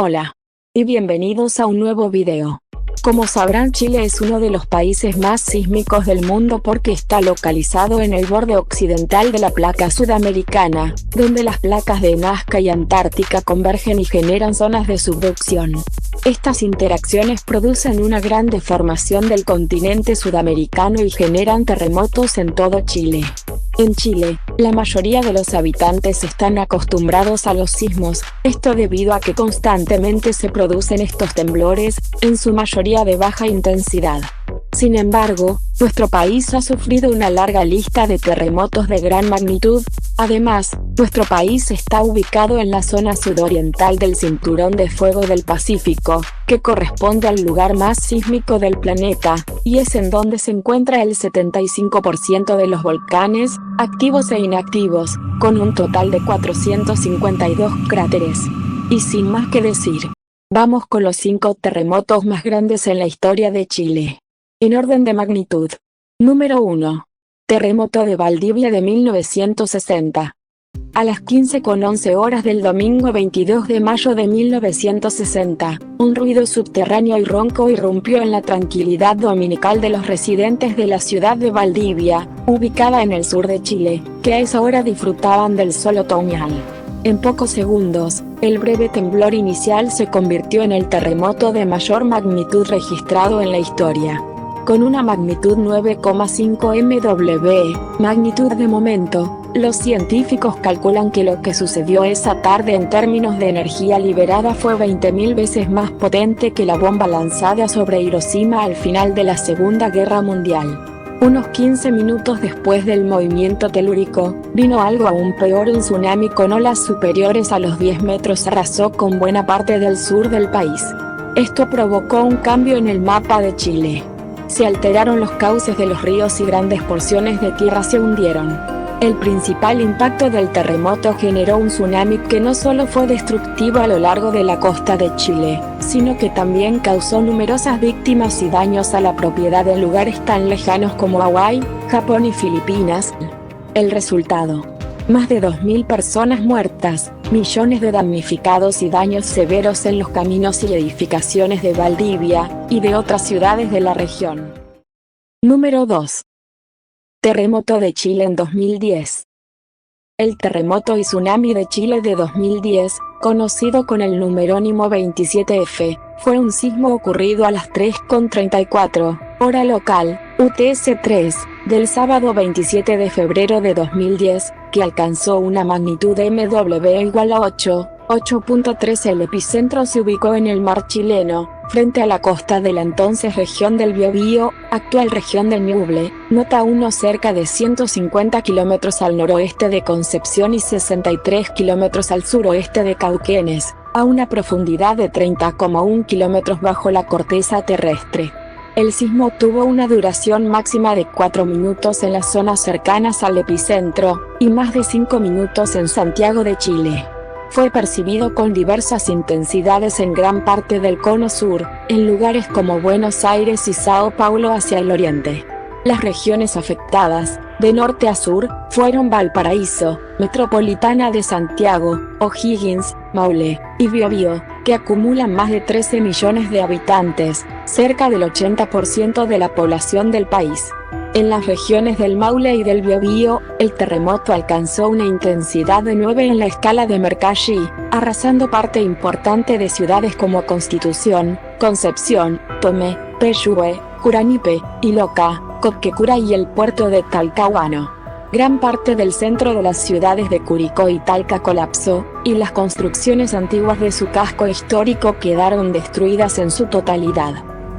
Hola. Y bienvenidos a un nuevo video. Como sabrán, Chile es uno de los países más sísmicos del mundo porque está localizado en el borde occidental de la placa sudamericana, donde las placas de Nazca y Antártica convergen y generan zonas de subducción. Estas interacciones producen una gran deformación del continente sudamericano y generan terremotos en todo Chile. En Chile, la mayoría de los habitantes están acostumbrados a los sismos, esto debido a que constantemente se producen estos temblores, en su mayoría de baja intensidad. Sin embargo, nuestro país ha sufrido una larga lista de terremotos de gran magnitud. Además, nuestro país está ubicado en la zona sudoriental del Cinturón de Fuego del Pacífico, que corresponde al lugar más sísmico del planeta, y es en donde se encuentra el 75% de los volcanes, activos e inactivos, con un total de 452 cráteres. Y sin más que decir, vamos con los 5 terremotos más grandes en la historia de Chile. En orden de magnitud. Número 1. Terremoto de Valdivia de 1960. A las 15:11 del domingo 22 de mayo de 1960, un ruido subterráneo y ronco irrumpió en la tranquilidad dominical de los residentes de la ciudad de Valdivia, ubicada en el sur de Chile, que a esa hora disfrutaban del sol otoñal. En pocos segundos, el breve temblor inicial se convirtió en el terremoto de mayor magnitud registrado en la historia. Con una magnitud 9,5 MW, magnitud de momento, los científicos calculan que lo que sucedió esa tarde en términos de energía liberada fue 20.000 veces más potente que la bomba lanzada sobre Hiroshima al final de la Segunda Guerra Mundial. Unos 15 minutos después del movimiento telúrico, vino algo aún peor: un tsunami con olas superiores a los 10 metros arrasó con buena parte del sur del país. Esto provocó un cambio en el mapa de Chile. Se alteraron los cauces de los ríos y grandes porciones de tierra se hundieron. El principal impacto del terremoto generó un tsunami que no solo fue destructivo a lo largo de la costa de Chile, sino que también causó numerosas víctimas y daños a la propiedad en lugares tan lejanos como Hawái, Japón y Filipinas. El resultado: más de 2.000 personas muertas, millones de damnificados y daños severos en los caminos y edificaciones de Valdivia, y de otras ciudades de la región. Número 2. Terremoto de Chile en 2010. El terremoto y tsunami de Chile de 2010, conocido con el numerónimo 27F, fue un sismo ocurrido a las 3:34, hora local, UTC-3, del sábado 27 de febrero de 2010, que alcanzó una magnitud MW igual a 8.3. El epicentro se ubicó en el mar chileno, frente a la costa de la entonces región del Biobío, actual región del Ñuble, Nota 1, cerca de 150 kilómetros al noroeste de Concepción y 63 kilómetros al suroeste de Cauquenes, a una profundidad de 30,1 kilómetros bajo la corteza terrestre. El sismo tuvo una duración máxima de 4 minutos en las zonas cercanas al epicentro, y más de 5 minutos en Santiago de Chile. Fue percibido con diversas intensidades en gran parte del cono sur, en lugares como Buenos Aires y Sao Paulo hacia el oriente. Las regiones afectadas, de norte a sur, fueron Valparaíso, Metropolitana de Santiago, O'Higgins, Maule, y Biobío, que acumulan más de 13 millones de habitantes, cerca del 80% de la población del país. En las regiones del Maule y del Biobío, el terremoto alcanzó una intensidad de 9 en la escala de Mercalli, arrasando parte importante de ciudades como Constitución, Concepción, Tomé, Peyúgue, Curanipe, Iloca, Copquecura y el puerto de Talcahuano. Gran parte del centro de las ciudades de Curicó y Talca colapsó, y las construcciones antiguas de su casco histórico quedaron destruidas en su totalidad.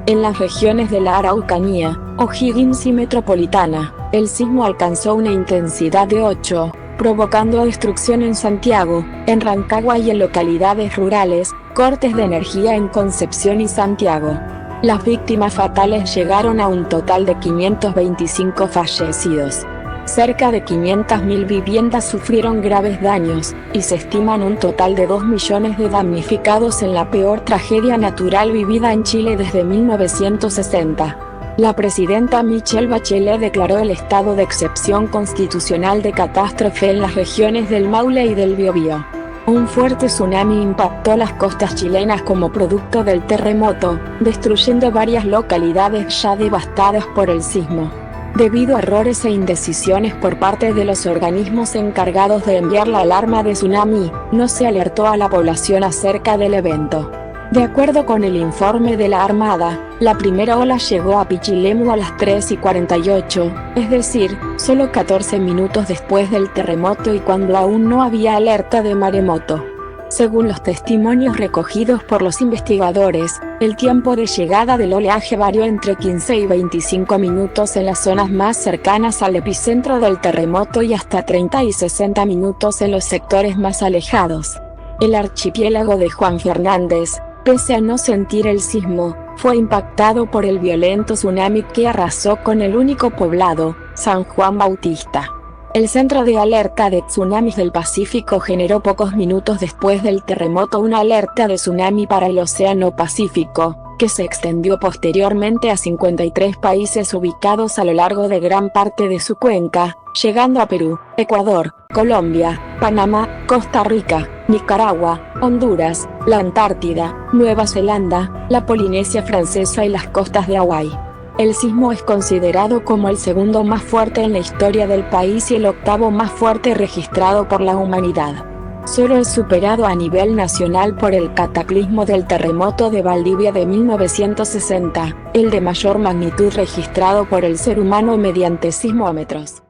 En las regiones de la Araucanía, O'Higgins y Metropolitana, el sismo alcanzó una intensidad de 8, provocando destrucción en Santiago, en Rancagua y en localidades rurales, cortes de energía en Concepción y Santiago. Las víctimas fatales llegaron a un total de 525 fallecidos. Cerca de 500.000 viviendas sufrieron graves daños, y se estiman un total de 2 millones de damnificados en la peor tragedia natural vivida en Chile desde 1960. La presidenta Michelle Bachelet declaró el estado de excepción constitucional de catástrofe en las regiones del Maule y del Biobío. Un fuerte tsunami impactó las costas chilenas como producto del terremoto, destruyendo varias localidades ya devastadas por el sismo. Debido a errores e indecisiones por parte de los organismos encargados de enviar la alarma de tsunami, no se alertó a la población acerca del evento. De acuerdo con el informe de la Armada, la primera ola llegó a Pichilemu a las 3:48, es decir, solo 14 minutos después del terremoto y cuando aún no había alerta de maremoto. Según los testimonios recogidos por los investigadores, el tiempo de llegada del oleaje varió entre 15 y 25 minutos en las zonas más cercanas al epicentro del terremoto y hasta 30 y 60 minutos en los sectores más alejados. El archipiélago de Juan Fernández, pese a no sentir el sismo, fue impactado por el violento tsunami que arrasó con el único poblado, San Juan Bautista. El Centro de Alerta de Tsunamis del Pacífico generó pocos minutos después del terremoto una alerta de tsunami para el Océano Pacífico, que se extendió posteriormente a 53 países ubicados a lo largo de gran parte de su cuenca, llegando a Perú, Ecuador, Colombia, Panamá, Costa Rica, Nicaragua, Honduras, la Antártida, Nueva Zelanda, la Polinesia Francesa y las costas de Hawái. El sismo es considerado como el segundo más fuerte en la historia del país y el octavo más fuerte registrado por la humanidad. Solo es superado a nivel nacional por el cataclismo del terremoto de Valdivia de 1960, el de mayor magnitud registrado por el ser humano mediante sismómetros.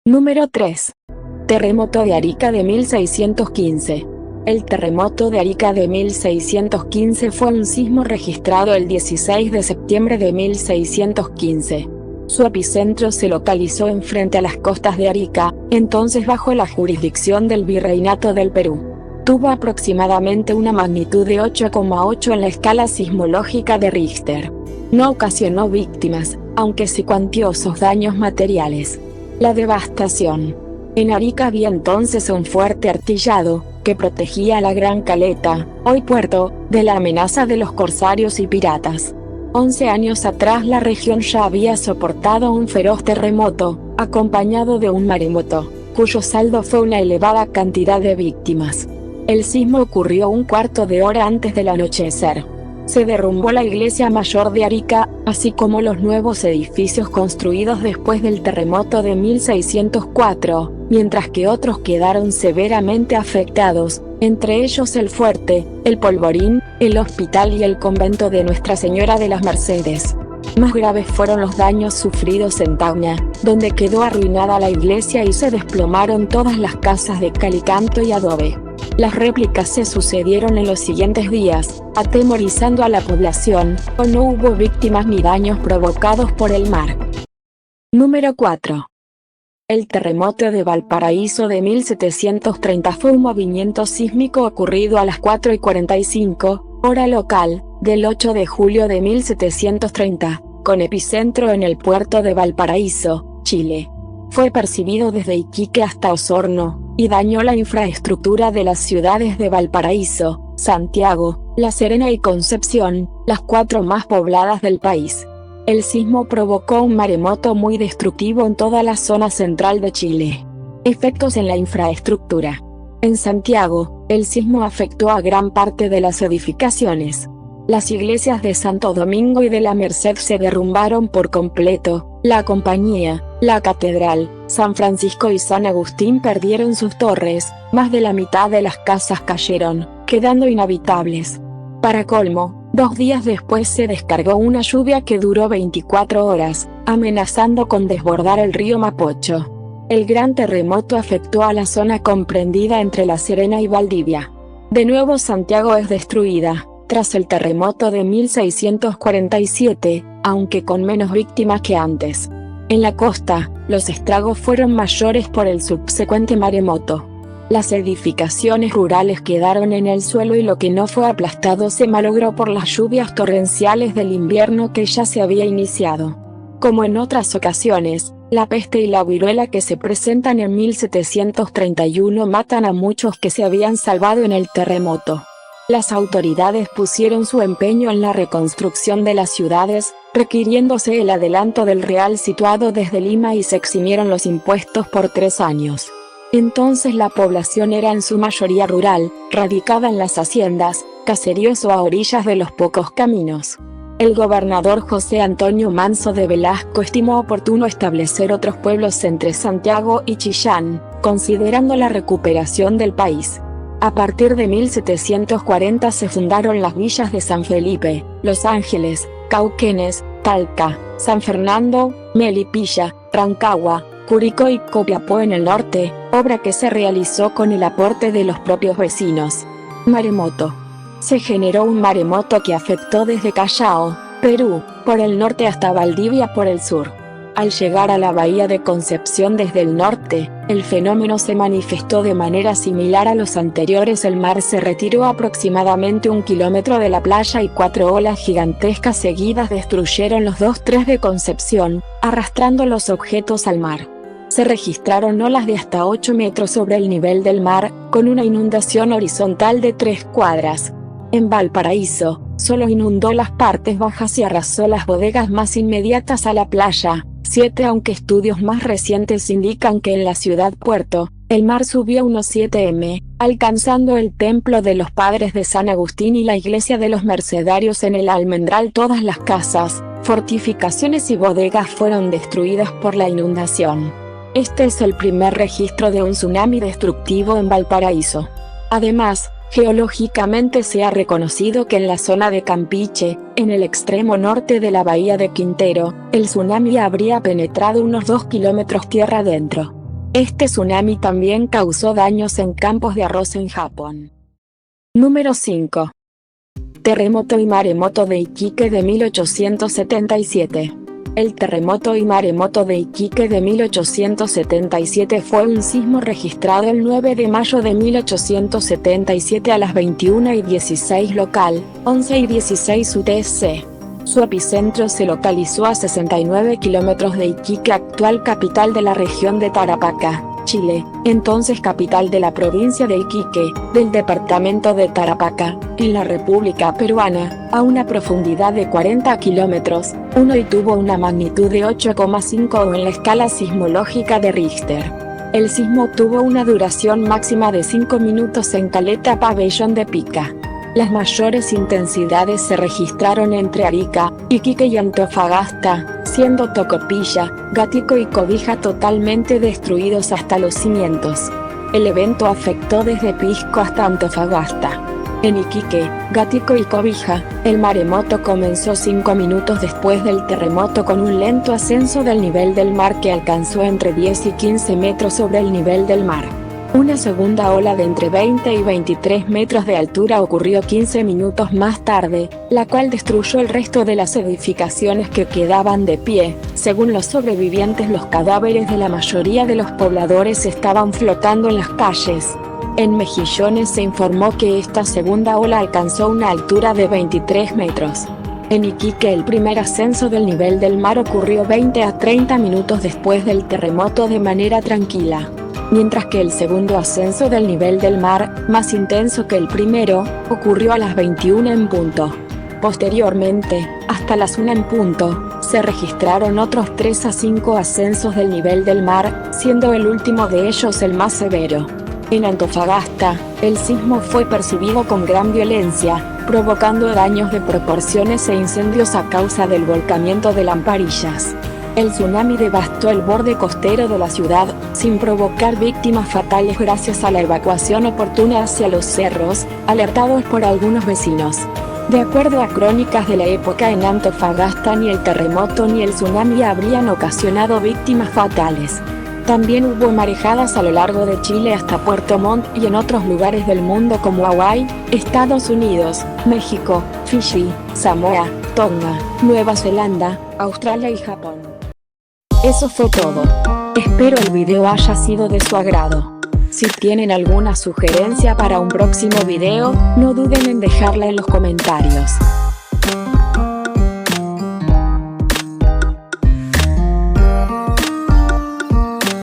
Número 3. Terremoto de Arica de 1615. El terremoto de Arica de 1615 fue un sismo registrado el 16 de septiembre de 1615. Su epicentro se localizó enfrente a las costas de Arica, entonces bajo la jurisdicción del Virreinato del Perú. Tuvo aproximadamente una magnitud de 8,8 en la escala sismológica de Richter. No ocasionó víctimas, aunque sí cuantiosos daños materiales. La devastación. En Arica había entonces un fuerte artillado, que protegía a la Gran Caleta, hoy puerto, de la amenaza de los corsarios y piratas. 11 años atrás la región ya había soportado un feroz terremoto, acompañado de un maremoto, cuyo saldo fue una elevada cantidad de víctimas. El sismo ocurrió un cuarto de hora antes del anochecer. Se derrumbó la iglesia mayor de Arica, así como los nuevos edificios construidos después del terremoto de 1604, mientras que otros quedaron severamente afectados, entre ellos el fuerte, el polvorín, el hospital y el convento de Nuestra Señora de las Mercedes. Más graves fueron los daños sufridos en Tacna, donde quedó arruinada la iglesia y se desplomaron todas las casas de cal y canto y adobe. Las réplicas se sucedieron en los siguientes días, atemorizando a la población, o no hubo víctimas ni daños provocados por el mar. Número 4. El terremoto de Valparaíso de 1730 fue un movimiento sísmico ocurrido a las 4:45, hora local, del 8 de julio de 1730, con epicentro en el puerto de Valparaíso, Chile. Fue percibido desde Iquique hasta Osorno, y dañó la infraestructura de las ciudades de Valparaíso, Santiago, La Serena y Concepción, las 4 más pobladas del país. El sismo provocó un maremoto muy destructivo en toda la zona central de Chile. Efectos en la infraestructura. En Santiago, el sismo afectó a gran parte de las edificaciones. Las iglesias de Santo Domingo y de la Merced se derrumbaron por completo, la Compañía, la Catedral, San Francisco y San Agustín perdieron sus torres, más de la mitad de las casas cayeron, quedando inhabitables. Para colmo, 2 días después se descargó una lluvia que duró 24 horas, amenazando con desbordar el río Mapocho. El gran terremoto afectó a la zona comprendida entre La Serena y Valdivia. De nuevo Santiago es destruida, tras el terremoto de 1647, aunque con menos víctimas que antes. En la costa, los estragos fueron mayores por el subsecuente maremoto. Las edificaciones rurales quedaron en el suelo y lo que no fue aplastado se malogró por las lluvias torrenciales del invierno que ya se había iniciado. Como en otras ocasiones, la peste y la viruela que se presentan en 1731 matan a muchos que se habían salvado en el terremoto. Las autoridades pusieron su empeño en la reconstrucción de las ciudades, requiriéndose el adelanto del real situado desde Lima y se eximieron los impuestos por 3 años. Entonces la población era en su mayoría rural, radicada en las haciendas, caseríos o a orillas de los pocos caminos. El gobernador José Antonio Manso de Velasco estimó oportuno establecer otros pueblos entre Santiago y Chillán, considerando la recuperación del país. A partir de 1740 se fundaron las villas de San Felipe, Los Ángeles, Cauquenes, Talca, San Fernando, Melipilla, Rancagua, Curicó y Copiapó en el norte, obra que se realizó con el aporte de los propios vecinos. Maremoto. Se generó un maremoto que afectó desde Callao, Perú, por el norte hasta Valdivia por el sur. Al llegar a la bahía de Concepción desde el norte, el fenómeno se manifestó de manera similar a los anteriores. El mar se retiró aproximadamente 1 kilómetro de la playa y 4 olas gigantescas seguidas destruyeron los 2-3 de Concepción, arrastrando los objetos al mar. Se registraron olas de hasta 8 metros sobre el nivel del mar, con una inundación horizontal de 3 cuadras. En Valparaíso, solo inundó las partes bajas y arrasó las bodegas más inmediatas a la playa. 7 Aunque estudios más recientes indican que en la ciudad puerto, el mar subió unos 7 m, alcanzando el templo de los Padres de San Agustín y la iglesia de los Mercedarios en el Almendral. Todas las casas, fortificaciones y bodegas fueron destruidas por la inundación. Este es el primer registro de un tsunami destructivo en Valparaíso. Además, geológicamente se ha reconocido que en la zona de Campiche, en el extremo norte de la bahía de Quintero, el tsunami habría penetrado unos 2 kilómetros tierra adentro. Este tsunami también causó daños en campos de arroz en Japón. Número 5. Terremoto y maremoto de Iquique de 1877. El terremoto y maremoto de Iquique de 1877 fue un sismo registrado el 9 de mayo de 1877 a las 21:16 local, 11:16 UTC. Su epicentro se localizó a 69 kilómetros de Iquique, actual capital de la región de Tarapacá, Chile, entonces capital de la provincia de Iquique, del departamento de Tarapacá, en la República Peruana, a una profundidad de 40 kilómetros, y tuvo una magnitud de 8,5 en la escala sismológica de Richter. El sismo tuvo una duración máxima de 5 minutos en Caleta Pabellón de Pica. Las mayores intensidades se registraron entre Arica, Iquique y Antofagasta, siendo Tocopilla, Gático y Cobija totalmente destruidos hasta los cimientos. El evento afectó desde Pisco hasta Antofagasta. En Iquique, Gático y Cobija, el maremoto comenzó 5 minutos después del terremoto con un lento ascenso del nivel del mar que alcanzó entre 10 y 15 metros sobre el nivel del mar. Una segunda ola de entre 20 y 23 metros de altura ocurrió 15 minutos más tarde, la cual destruyó el resto de las edificaciones que quedaban de pie. Según los sobrevivientes, los cadáveres de la mayoría de los pobladores estaban flotando en las calles. En Mejillones se informó que esta segunda ola alcanzó una altura de 23 metros. En Iquique el primer ascenso del nivel del mar ocurrió 20 a 30 minutos después del terremoto de manera tranquila. Mientras que el segundo ascenso del nivel del mar, más intenso que el primero, ocurrió a las 21 en punto. Posteriormente, hasta las 1 en punto, se registraron otros 3 a 5 ascensos del nivel del mar, siendo el último de ellos el más severo. En Antofagasta, el sismo fue percibido con gran violencia, provocando daños de proporciones e incendios a causa del volcamiento de Lamparillas. El tsunami devastó el borde costero de la ciudad, sin provocar víctimas fatales gracias a la evacuación oportuna hacia los cerros, alertados por algunos vecinos. De acuerdo a crónicas de la época, en Antofagasta ni el terremoto ni el tsunami habrían ocasionado víctimas fatales. También hubo marejadas a lo largo de Chile hasta Puerto Montt y en otros lugares del mundo como Hawái, Estados Unidos, México, Fiyi, Samoa, Tonga, Nueva Zelanda, Australia y Japón. Eso fue todo. Espero el video haya sido de su agrado. Si tienen alguna sugerencia para un próximo video, no duden en dejarla en los comentarios.